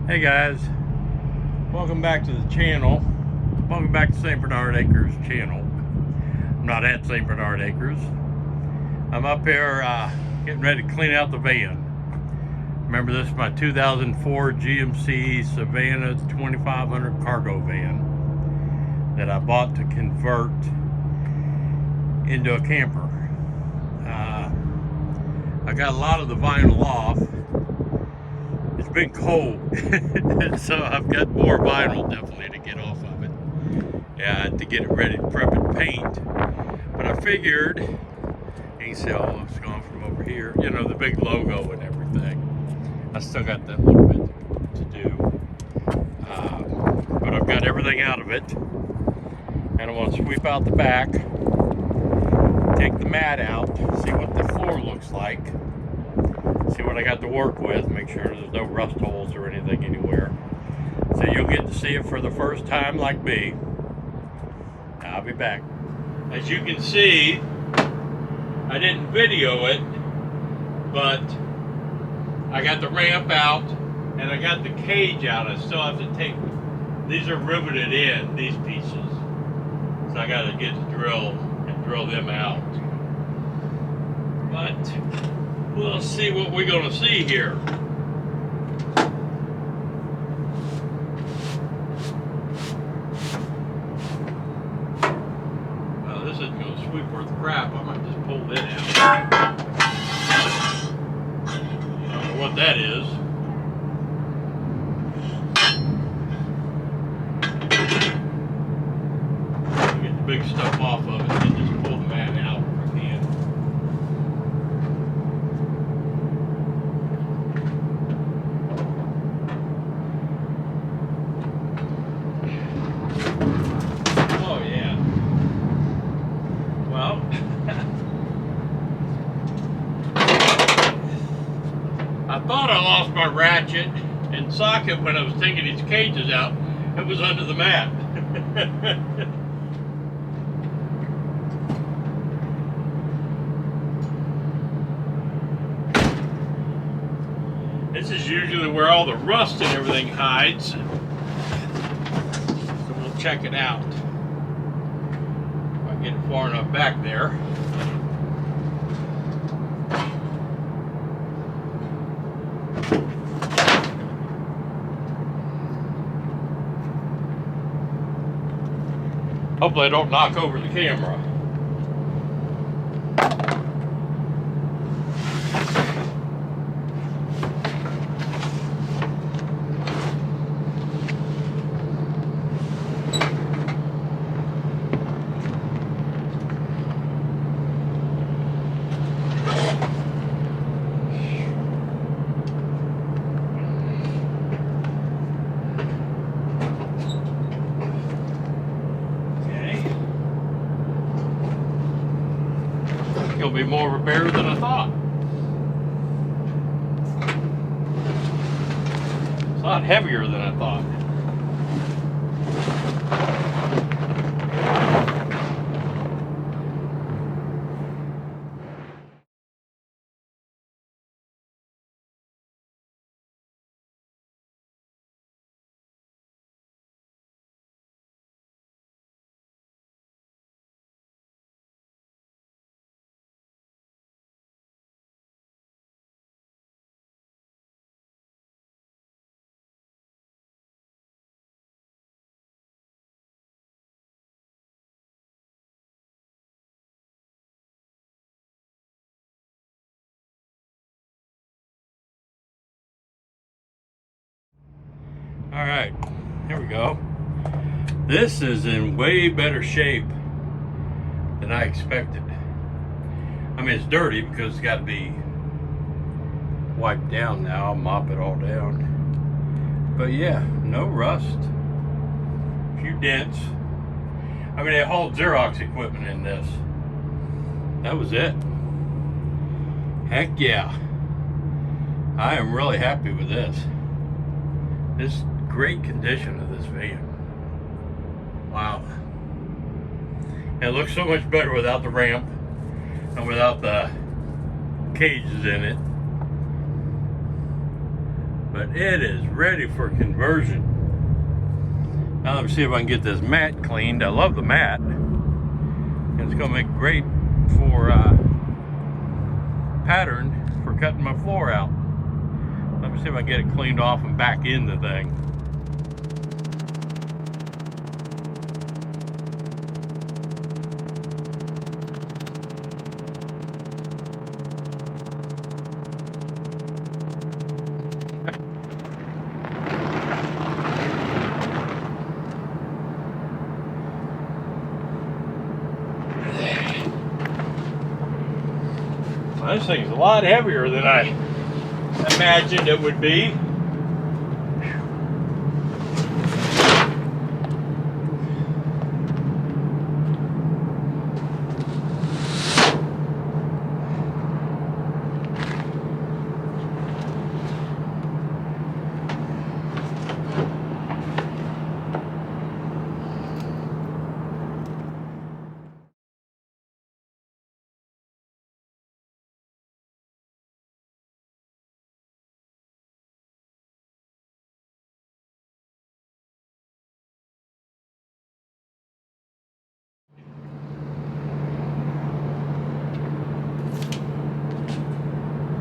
Hey guys, welcome back to the channel. Welcome back to St. Bernard Acres channel. I'm not at St. Bernard Acres. I'm up here getting ready to clean out the van. Remember, this is my 2004 GMC Savana 2500 cargo van that I bought to convert into a camper. I got a lot of the vinyl off. It's been cold, so I've got more vinyl definitely to get off of it. Yeah, to get it ready to prep and paint. But I figured, you can see all it's gone from over here, you know, the big logo and everything. I still got that little bit to do. But I've got everything out of it. And I want to sweep out the back, take the mat out, see what the floor looks like. See what I got to work with, make sure there's no rust holes or anything anywhere. So you'll get to see it for the first time like me. I'll be back. As you can see, I didn't video it, but I got the ramp out and I got the cage out. I still have to take, these are riveted in, these pieces. So I got to get the drill and drill them out. But we'll see what we're going to see here. Well, this isn't going to sweep worth crap. I might just pull it out. I don't know what that is. Get the big stuff off of it and just pull the mat out if I can. I thought I lost my ratchet and socket when I was taking these cages out. It was under the mat. This is usually where all the rust and everything hides. So we'll check it out. If I get it far enough back there. Hopefully I don't knock over the camera. It'll be more of a bear than I thought. It's a lot heavier than I thought. All right, here we go. This is in way better shape than I expected. I mean, it's dirty because it's got to be wiped down now. I'll mop it all down. But yeah, no rust. A few dents. I mean, they hauled Xerox equipment in this. That was it. Heck yeah. I am really happy with this. This great condition of this van. Wow. It looks so much better without the ramp and without the cages in it. but it is ready for conversion. Now let me see if I can get this mat cleaned. I love the mat. It's gonna make great for pattern for cutting my floor out. Let me see if I can get it cleaned off and back in the thing. This thing's a lot heavier than I imagined it would be.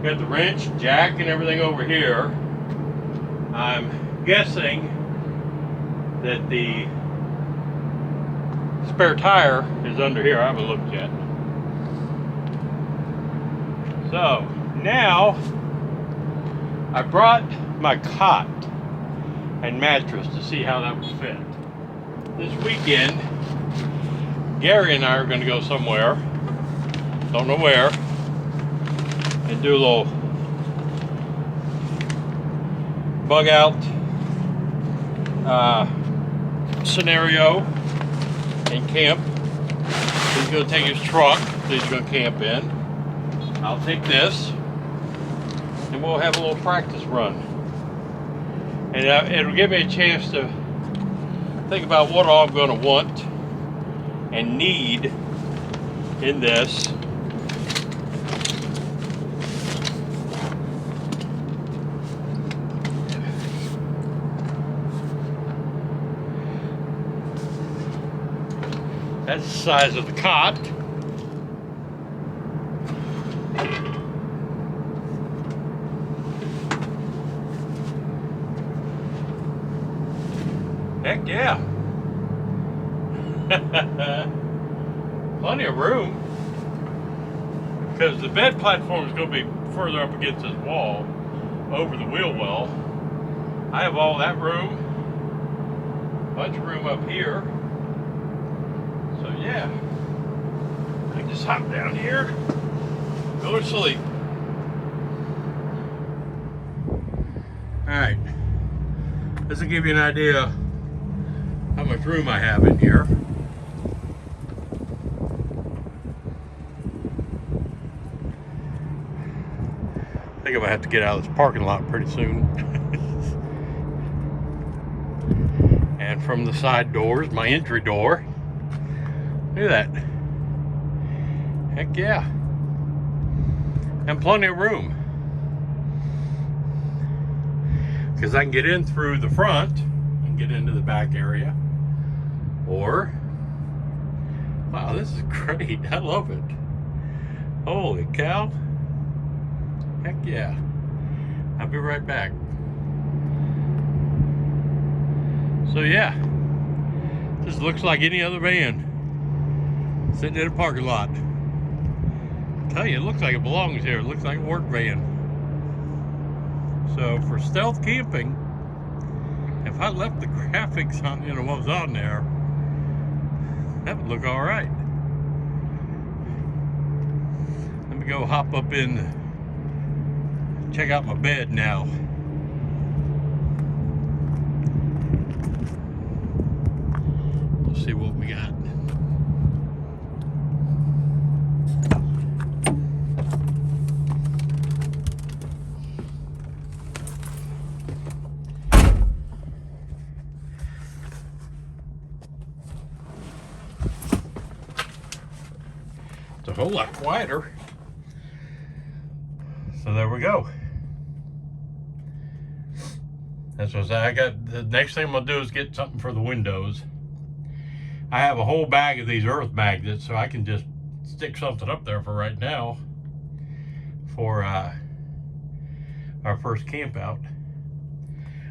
Got the wrench, jack, and everything over here. I'm guessing that the spare tire is under here. I haven't looked yet. So now I brought my cot and mattress to see how that would fit. This weekend, Gary and I are going to go somewhere, don't know where, and do a little bug out scenario and camp. He's going to take his truck that he's going to camp in. I'll take this and we'll have a little practice run. And it'll give me a chance to think about what all I'm going to want and need in this. That's the size of the cot. Heck yeah. Plenty of room. Because the bed platform is going to be further up against this wall over the wheel well. I have all that room. Bunch of room up here. So yeah, I can just hop down here, go to sleep. Alright, this will give you an idea how much room I have in here. I think I'm gonna have to get out of this parking lot pretty soon. And from the side doors, my entry door. Look at that. Heck yeah. And plenty of room. Because I can get in through the front and get into the back area. Or, wow, this is great. I love it. Holy cow. Heck yeah. I'll be right back. So yeah, this looks like any other van sitting in a parking lot. I tell you, it looks like it belongs here. It looks like a work van. So for stealth camping, if I left the graphics on, what was on there, that would look all right. Let me go hop up in, check out my bed now. We'll see what we got. It's a whole lot quieter. So there we go. That's what I got. The next thing I'm gonna do is get something for the windows. I have a whole bag of these earth magnets, so I can just stick something up there for right now for our first camp out.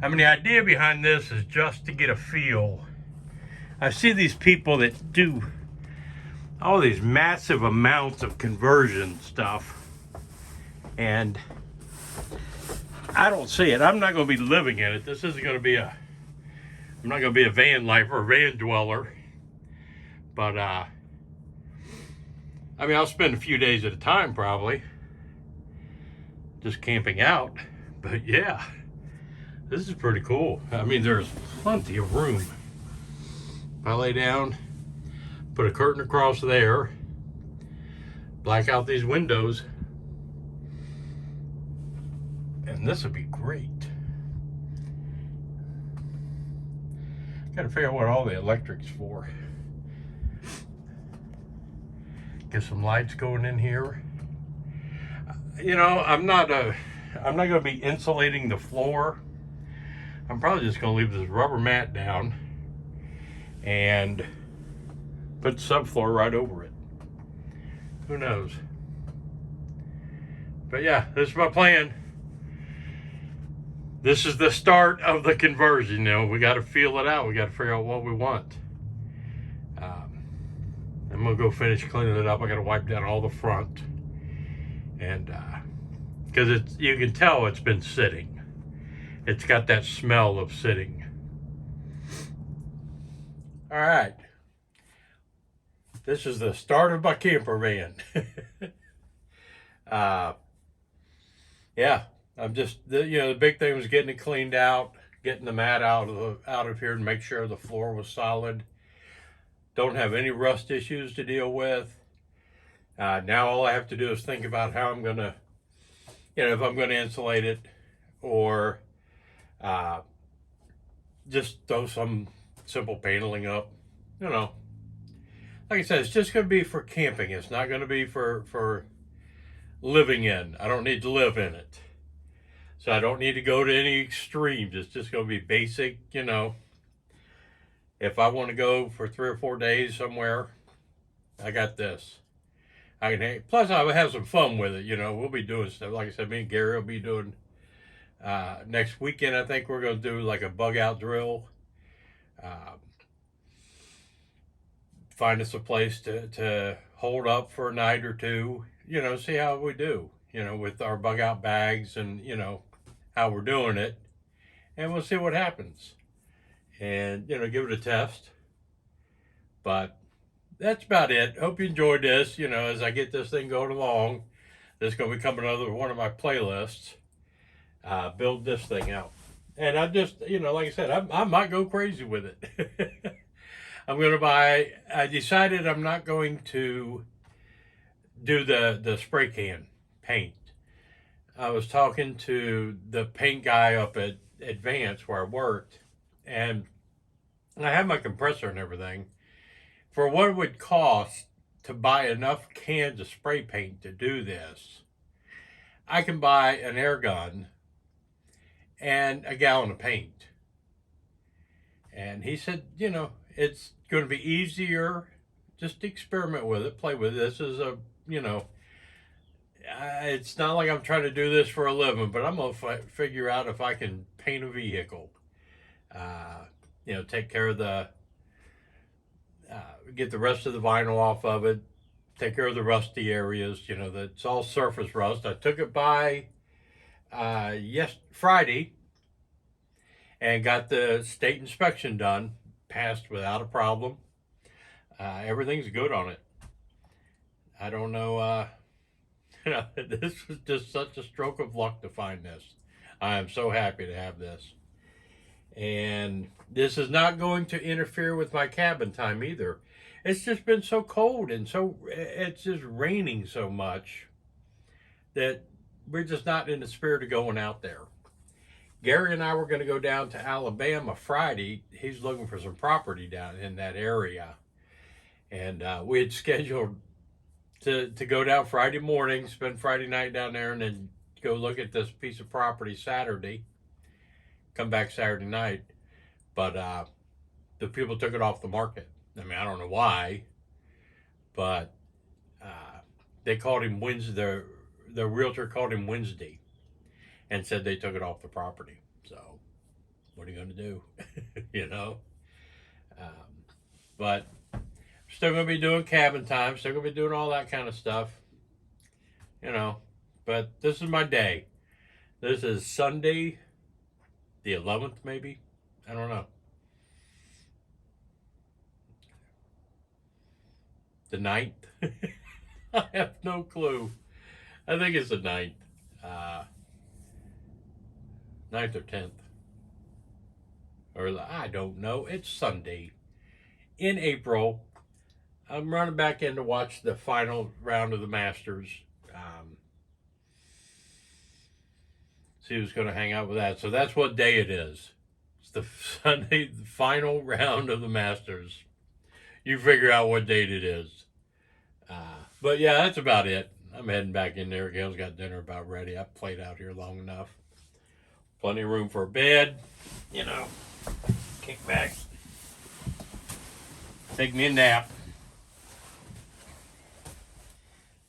I mean, the idea behind this is just to get a feel. I see these people that do all these massive amounts of conversion stuff, and I don't see it. I'm not going to be living in it. This isn't going to be I'm not going to be a van lifer or van dweller. But, I mean, I'll spend a few days at a time, probably, just camping out. But, yeah, this is pretty cool. I mean, there's plenty of room. If I lay down, put a curtain across there, black out these windows, and this would be great. Gotta figure out what all the electric's for. Get some lights going in here. You know, I'm not gonna be insulating the floor. I'm probably just gonna leave this rubber mat down and put subfloor right over it. Who knows? But yeah, this is my plan. This is the start of the conversion. You know, we got to feel it out. We got to figure out what we want. I'm gonna go finish cleaning it up. I got to wipe down all the front, and because you can tell it's been sitting. It's got that smell of sitting. All right. This is the start of my camper van. Yeah, I'm just, the big thing was getting it cleaned out, getting the mat out of here and make sure the floor was solid. Don't have any rust issues to deal with. Now all I have to do is think about how I'm gonna, if I'm gonna insulate it or just throw some simple paneling up. Like I said, it's just gonna be for camping. It's not gonna be for living in. I don't need to live in it. So I don't need to go to any extremes. It's just gonna be basic, If I want to go for 3 or 4 days somewhere, I got this. Plus I will have some fun with it, We'll be doing stuff. Like I said, me and Gary will be doing, next weekend, I think we're going to do like a bug out drill. Find us a place to hold up for a night or two, see how we do, with our bug out bags and, how we're doing it. And we'll see what happens. And, give it a test. But that's about it. Hope you enjoyed this, as I get this thing going along. This is going to become another one of my playlists. Build this thing out. And I just, like I said, I might go crazy with it. I decided I'm not going to do the spray can paint. I was talking to the paint guy up at Advance where I worked, and I have my compressor and everything. For what it would cost to buy enough cans of spray paint to do this, I can buy an air gun and a gallon of paint. And he said, it's going to be easier. Just experiment with it, play with it. This is it's not like I'm trying to do this for a living, but I'm going to figure out if I can paint a vehicle. Take care of get the rest of the vinyl off of it, take care of the rusty areas, that's all surface rust. I took it by Friday and got the state inspection done, passed without a problem. Everything's good on it. I don't know, this was just such a stroke of luck to find this. I am so happy to have this. And this is not going to interfere with my cabin time either. It's just been so cold and it's just raining so much that we're just not in the spirit of going out there. Gary and I were going to go down to Alabama Friday. He's looking for some property down in that area. And we had scheduled to go down Friday morning, spend Friday night down there, and then go look at this piece of property Saturday. come back Saturday night, but the people took it off the market. I mean, I don't know why, but they called him Wednesday. The realtor called him Wednesday and said they took it off the property. So, what are you going to do? You know? But still going to be doing cabin time. Still going to be doing all that kind of stuff. You know? But this is my day. This is Sunday, the 11th, maybe? I don't know. The 9th? I have no clue. I think it's the 9th. 9th or 10th. Or I don't know. It's Sunday. In April, I'm running back in to watch the final round of the Masters. See who's going to hang out with that. So that's what day it is. It's the Sunday, the final round of the Masters. You figure out what date it is. But yeah, that's about it. I'm heading back in there. Gail's got dinner about ready. I've played out here long enough. Plenty of room for a bed. You know, kick back. Take me a nap.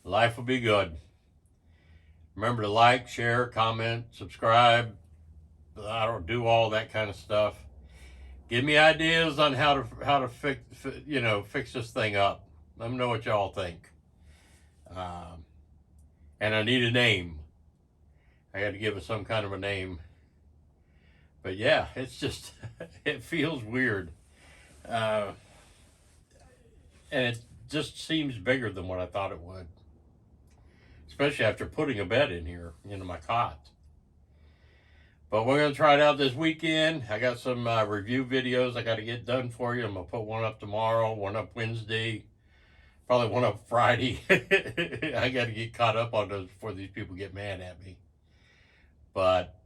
Life will be good. Remember to like, share, comment, subscribe. I don't do all that kind of stuff. Give me ideas on how to fix this thing up. Let me know what y'all think. And I need a name. I got to give it some kind of a name. But yeah, it's just it feels weird. And it just seems bigger than what I thought it would. Especially after putting a bed in here, into my cot. But we're going to try it out this weekend. I got some review videos I got to get done for you. I'm going to put one up tomorrow, one up Wednesday, probably one up Friday. I got to get caught up on those before these people get mad at me. But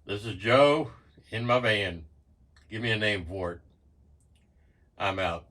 this is Joe in my van. Give me a name for it. I'm out.